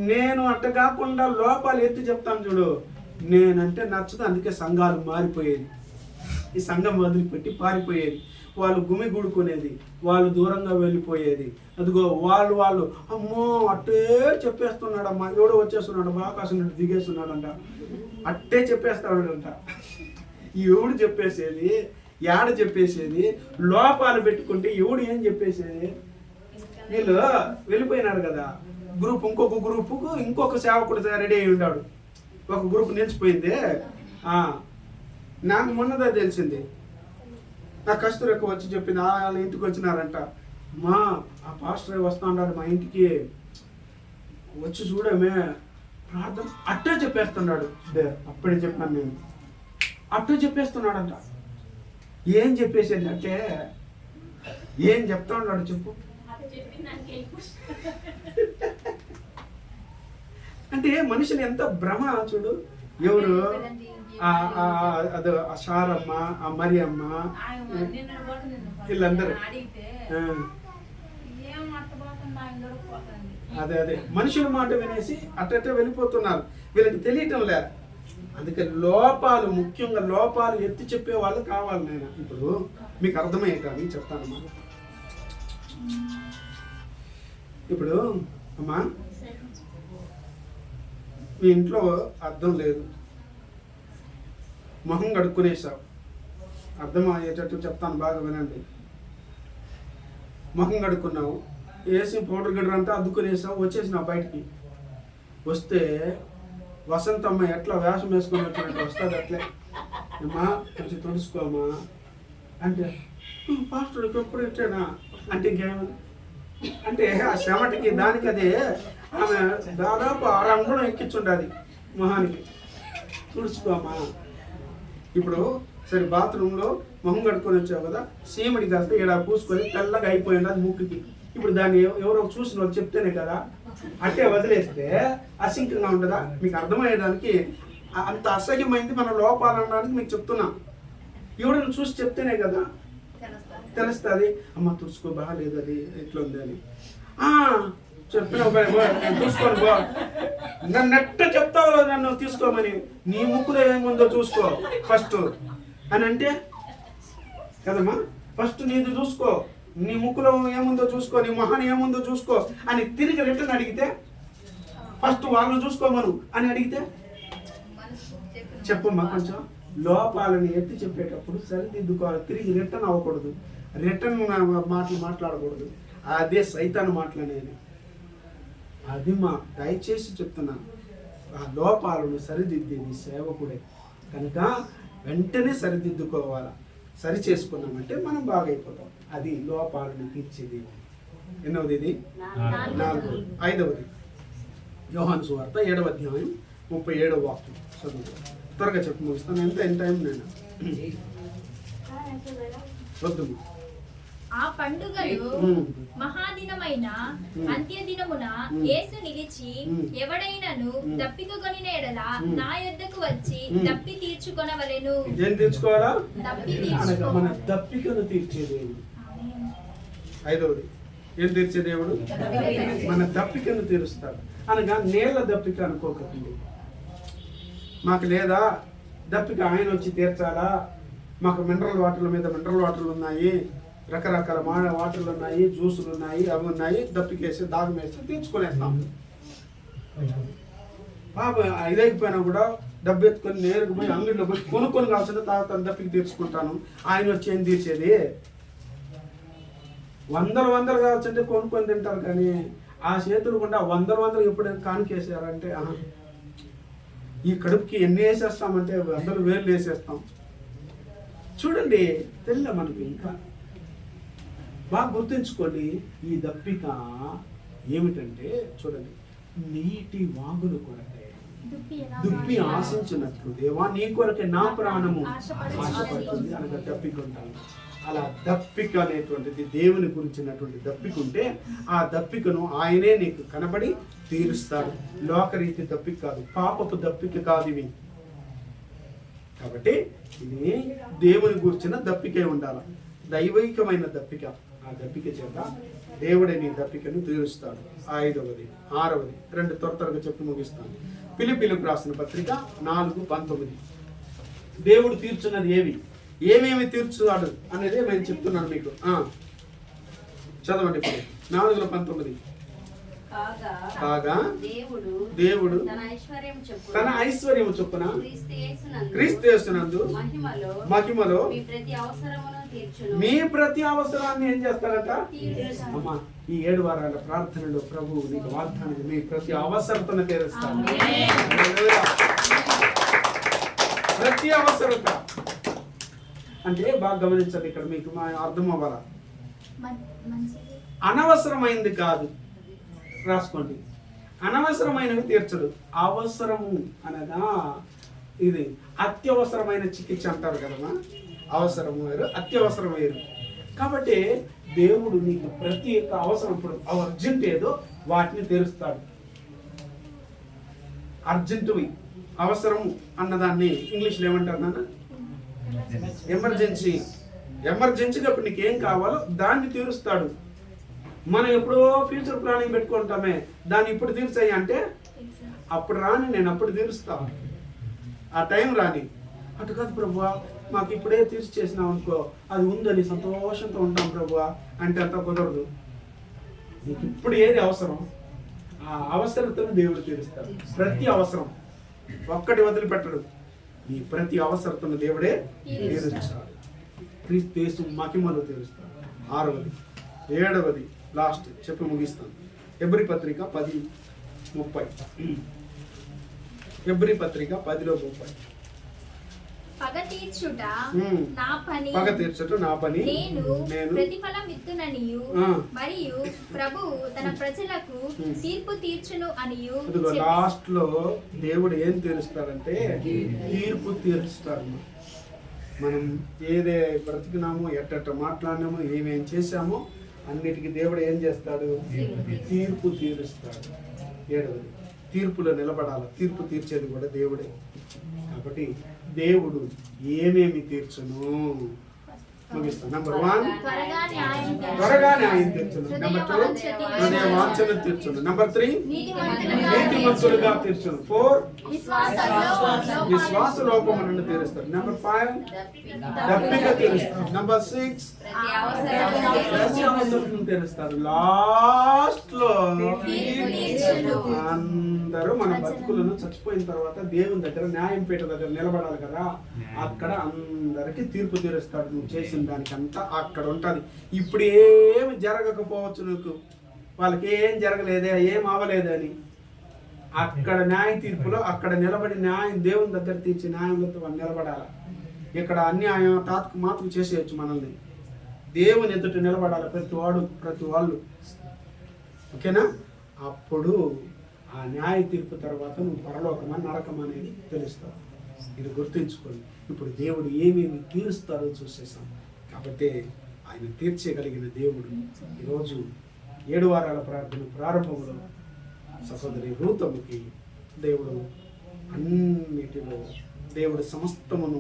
Speaker 1: నేను అట్ట కాకుండా లోపాలు ఎత్తి చెప్తాను చూడు, నేనంటే నచ్చదు. అందుకే సంఘాలు మారిపోయేది, ఈ సంఘం వదిలిపెట్టి పారిపోయేది, వాళ్ళు గుమిగూడుకునేది, వాళ్ళు దూరంగా వెళ్ళిపోయేది. అదిగో వాళ్ళు అమ్మో అట్టే చెప్పేస్తున్నాడమ్మా, ఎవడో వచ్చేస్తున్నాడు, ఆకాశం నుండి దిగేస్తున్నాడంట, అట్టే చెప్పేస్తాడంట. ఎవడు చెప్పేసేది, ఏడ చెప్పేసేది? లోపాలు పెట్టుకుంటే ఎవడు ఏం చెప్పేసేది? వీళ్ళు వెళ్ళిపోయినారు కదా గ్రూప్, ఇంకొక గ్రూపుకు ఇంకొక సేవకుడు రెడీ అయి ఉన్నాడు. ఒక గ్రూప్ నిలిచిపోయింది. నాకు మొన్నదే తెలిసింది, నా కస్తూరి ఎక్కువ వచ్చి చెప్పింది, వాళ్ళ ఇంటికి వచ్చినారంట. మా ఆ పాస్టర్ వస్తా ఉన్నాడు మా ఇంటికి, వచ్చి చూడమే ప్రార్థన, అట్టే చెప్పేస్తున్నాడు. అప్పుడే చెప్పాను నేను, అట్టే చెప్పేస్తున్నాడంట. ఏం చెప్పేసేది అంటే ఏం చెప్తా ఉన్నాడు చెప్పు. అంటే మనిషిని ఎంత భ్రమ చూడు. ఎవరు అదో షారమ్మ, ఆ మరియమ్మ, వీళ్ళందరూ అదే మనుషుల మాట వినేసి అట్టే వెళ్ళిపోతున్నారు. వీళ్ళకి తెలియటం లేదు. అందుకని లోపాలు, ముఖ్యంగా లోపాలు ఎత్తి చెప్పే వాళ్ళు కావాలి. నేను ఇప్పుడు మీకు అర్థమయ్యేటని చెప్తానమ్మా. ఇప్పుడు అమ్మా, మీ ఇంట్లో అర్థం లేదు, మొహం కడుక్కునేసావు. అర్థం అయ్యేటట్టు చెప్తాను, బాగా వినండి. మొహం కడుక్కున్నావు, వేసి పౌడర్ గడ్డ అంతా అద్దుకునేసావు, వచ్చేసినావు బయటికి. వస్తే వసంతమ్మ ఎట్లా వేషం వేసుకొని వచ్చినట్టు వస్తుంది. అట్లే అమ్మా కొంచెం తుడుచుకోమా అంటే, పాస్టర్కి ఎప్పుడు ఇచ్చానా అంటే ఇంకేమో అంటే ఆ చెమటకి దానికి అదే ఆమె దాదాపు 6 అంగుళం ఎక్కించుండది మొహానికి. తుడుచుకోమా. ఇప్పుడు సరే బాత్రూంలో మొహం కడుక్కొని వచ్చావు కదా, సీమడి కాస్త ఇలా పూసుకొని తెల్లగా అయిపోయింది అది ముక్కుకి. ఇప్పుడు దాన్ని ఎవరో చూసిన వాళ్ళు చెప్తేనే కదా. అట్టే వదిలేస్తే అసింకంగా ఉండదా? మీకు అర్థమయ్యేదానికి అంత అసహ్యమైంది మన లోపాలు అనడానికి మీకు చెప్తున్నా. ఎవరైనా చూసి చెప్తేనే కదా తెలుస్తుంది. అమ్మ తుడుచుకో, బాగాలేదు, అది ఎట్లా ఉంది అని చెప్పిన చూసుకోను బా. నన్ను నెట్ట చెప్తావు నన్ను తీసుకోమని. నీ ముక్కులో ఏముందో చూసుకో ఫస్ట్ అని అంటే కదమ్మా. ఫస్ట్ నీది చూసుకో, నీ ముక్కులో ఏముందో చూసుకో, నీ మొహాన్ని ఏముందో చూసుకో అని తిరిగి రిటర్న్ అడిగితే, ఫస్ట్ వాళ్ళని చూసుకోమను అని అడిగితే చెప్పమ్మా. కొంచెం లోపాలని ఎత్తి చెప్పేటప్పుడు సరిదిద్దుకోవాలి. తిరిగి రిటర్న్ అవ్వకూడదు, రిటర్న్ మాటలు మాట్లాడకూడదు. అదే సైతాన్ మాటలనేది. అది దయచేసి చెప్తున్నాను. ఆ లోపాలను సరిదిద్దేది సేవకుడే కనుక వెంటనే సరిదిద్దుకోవాలా. సరి చేసుకున్నామంటే మనం బాగైపోతాం. అది లోపాలను తీర్చేది. ఎన్నవది ఇది? 4. 5వది యోహాను సువార్త 7వ అధ్యాయం 37వ వాక్యం చదువు. త్వరగా చెప్పి ముగిస్తాను. ఎంత టైం నేను వద్దు.
Speaker 2: ఆ పండుగలు మహాదినమైన అంత్యదినమున యేసు నిలిచి, ఎవడైనను దప్పిక కొనిన ఎడల నా యొద్దకు వచ్చి దప్పి తీర్చుకొనవలెను.
Speaker 1: ఏం తీర్చుకోవాలా?
Speaker 2: మన
Speaker 1: దప్పికను తీర్చే దేవుడు. 5వది ఏం తీర్చే దేవుడు? మన దప్పికను తీరుస్తాడు. అనగా నీళ్ళ దప్పిక అనుకోకండి. మాకు లేదా దప్పిక ఆయన వచ్చి తీర్చాలా? మాకు మినరల్ వాటర్ల మీద మినరల్ వాటర్లు ఉన్నాయి, రకరకాల వాటర్లు ఉన్నాయి, జ్యూసులు ఉన్నాయి, అవి ఉన్నాయి, దప్పికేసి దాగం వేసి తీర్చుకునేస్తాం. పాప ఇదైపోయినా కూడా డబ్బు ఎత్తుకొని నేరుగా పోయి అంగడిలో పోయి కొనుక్కొని కావాల్సిన తర్వాత దప్పికి తీర్చుకుంటాను. ఆయన వచ్చి ఏం తీర్చేది? వందలు కావచ్చంటే కొనుక్కొని తింటారు. కానీ ఆ చేతులు కూడా వందలు ఎప్పుడైనా కానికేసారంటే ఈ కడుపుకి ఎన్ని వేసేస్తామంటే 100,000 వేసేస్తాం. చూడండి, తెల్ల మనకి ఇంకా బాగా గుర్తుంచుకోండి. ఈ దప్పిక ఏమిటంటే చూడండి, నీటి వాగులు కొరకే దుప్పి ఆశించినట్లు దేవా నీ కొరకే నా ప్రాణము ఆశపడుతుంది అనగా దప్పికుంటాను. అలా దప్పిక అనేటువంటిది దేవుని గురించినటువంటి దప్పిక ఉంటే ఆ దప్పికను ఆయనే నీకు కనబడి తీరుస్తాడు. లోకరీతి దప్పిక కాదు, పాపపు దప్పిక కాదు ఇవి. కాబట్టి ఇది దేవుని గురించిన దప్పికే ఉండాలి, దైవికమైన దప్పిక. ఆ దప్పిక చేత దేవుడే నీ దప్పికను తీరుస్తాడు. 5వది 6వది 2 త్వరగా చెప్పి ముగిస్తాను. ఫిలిప్పీయులకు రాసిన పత్రిక 4:19. దేవుడు తీర్చున్నది ఏమేమి తీర్చుతాడు అనేది నేను చెప్తున్నాను మీకు. చదవండి ఇప్పుడు 4:19. కాగా దేవుడు తన ఐశ్వర్యము చొప్పున క్రీస్తు యేసునందు మహిమలో మీ ప్రతి అవసరాన్ని ఏం చేస్తాడట? అమ్మా, ఈ 7 వారాల ప్రార్థనలో ప్రభువు నీకు వాగ్దానం, మీ ప్రతి అవసరతను తీరుస్తాడు. ప్రతి అవసరత అంటే బాగా గమనించండి. ఇక్కడ మీకు అర్థం అవ్వాలా. అనవసరమైంది కాదు, రాసుకోండి. అనవసరమైనవి తీర్చడు. అవసరము అనగా ఇది అత్యవసరమైన చికిత్స అంటారు కదమ్మా. అవసరము వేరు, అత్యవసరం వేరు. కాబట్టి దేవుడు నీకు ప్రతి ఒక్క అవసరం, ఇప్పుడు అర్జెంట్ ఏదో వాటిని తీరుస్తాడు. అర్జెంటువి, అవసరము అన్నదాన్ని ఇంగ్లీష్లో ఏమంటారు నాన్న? ఎమర్జెన్సీ. ఎమర్జెన్సీగా ఇప్పుడు నీకు ఏం కావాలో దాన్ని తీరుస్తాడు. మనం ఎప్పుడో ఫ్యూచర్ ప్లానింగ్ పెట్టుకుంటామే, దాన్ని ఇప్పుడు తీర్చాయి అంటే అప్పుడు రాని, నేను అప్పుడు తీరుస్తా, ఆ టైం రాని. అటు కాదు ప్రభువా, మాకు ఇప్పుడే తీర్చి చేసినాం అనుకో, అది ఉందని సంతోషంతో ఉంటాం ప్రభువా అంటే అంత కుదరదు. నీకు ఇప్పుడు ఏది అవసరం, ఆ అవసరతను దేవుడు తీరుస్తాడు. ప్రతి అవసరం ఒక్కటి వదిలిపెట్టడు. నీ ప్రతి అవసరతను దేవుడే తీరుస్తాడు. క్రీస్తు యేసు మహిమలో తీరుస్తాడు. 6వది 7వది లాస్ట్ చెప్పి ముగిస్తాను. హెబ్రీ పత్రిక 10:30. హెబ్రీ పత్రిక 10:30.
Speaker 2: పగ తీర్చుట నా పని,
Speaker 1: పగ తీర్చుట నా పని,
Speaker 2: నేను ప్రతిఫలం ఇత్తుననియు మరియు ప్రభువు తన ప్రజలకు తీర్పు తీర్చును అనియు.
Speaker 1: లాస్ట్ లో దేవుడు ఏం తీరుస్తాడంటే తీర్పు తీరుస్తాడు. మనం ఏదే బ్రతికినామో, ఎట్ట మాట్లాడినామో, ఏమేం చేశామో అన్నిటికీ దేవుడు ఏం చేస్తాడు? తీర్పు తీరుస్తాడు. 7వది తీర్పులో నిలబడాలి. తీర్పు తీర్చేది కూడా దేవుడే. కాబట్టి దేవుడు ఏమేమి తీర్చును ముగిస్తాను. నెంబర్ 1 త్వరగా న్యాయం తీర్చును. నెంబర్ 2 హృదయ వాంఛను తీర్చును. నెంబర్ 3 నీతిమంతులుగా తీర్చును. 4 విశ్వాస లోపములను తీరుస్తాడు. నెంబర్ 5 దప్పిక తీరుస్తాడు. నెంబర్ 6 ప్రతి అవసరం తీరుస్తాడు. లాస్ట్ లో అందరూ మన బతుకులను చచ్చిపోయిన తర్వాత దేవుని దగ్గర న్యాయం పీట దగ్గర నిలబడాలి కదా, అక్కడ అందరికి తీర్పు తీరుస్తాడు. నువ్వు చేసిన దానికంతా అక్కడ ఉంటుంది. ఇప్పుడు ఏమి జరగకపోవచ్చు, నీకు వాళ్ళకి ఏం జరగలేదే, ఏం అవ్వలేదే అని అక్కడ న్యాయ తీర్పులో అక్కడ నిలబడి న్యాయం దేవుని దగ్గర తీర్చి న్యాయంలో వాళ్ళు నిలబడాలి. ఇక్కడ అన్యాయం తాతకు మాత్రం చేసేయచ్చు. మనల్ని దేవుని ఎదుట నిలబడాలి ప్రతి వాళ్ళు. ఓకేనా? అప్పుడు ఆ న్యాయ తీర్పు తర్వాత నువ్వు పరలోకమా నరకం అనేది తెలుస్తావు. ఇది గుర్తుంచుకోండి. ఇప్పుడు దేవుడు ఏమేమి తీరుస్తారో చూసేసాం. కాబట్టి ఆయన తీర్చగలిగిన దేవుడు. ఈరోజు 7 వారాల ప్రార్థన ప్రారంభంలో సహోదరి రూతమ్మకి దేవుడు అన్నిటిలో దేవుడు సమస్తమును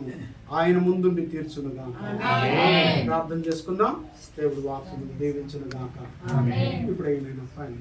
Speaker 1: ఆయన ముందుండి తీర్చునుగా. ప్రార్థన చేసుకుందాం. దేవుడు వాక్యమును దీవించునుగాక. ఇప్పుడు ఏమైనా పని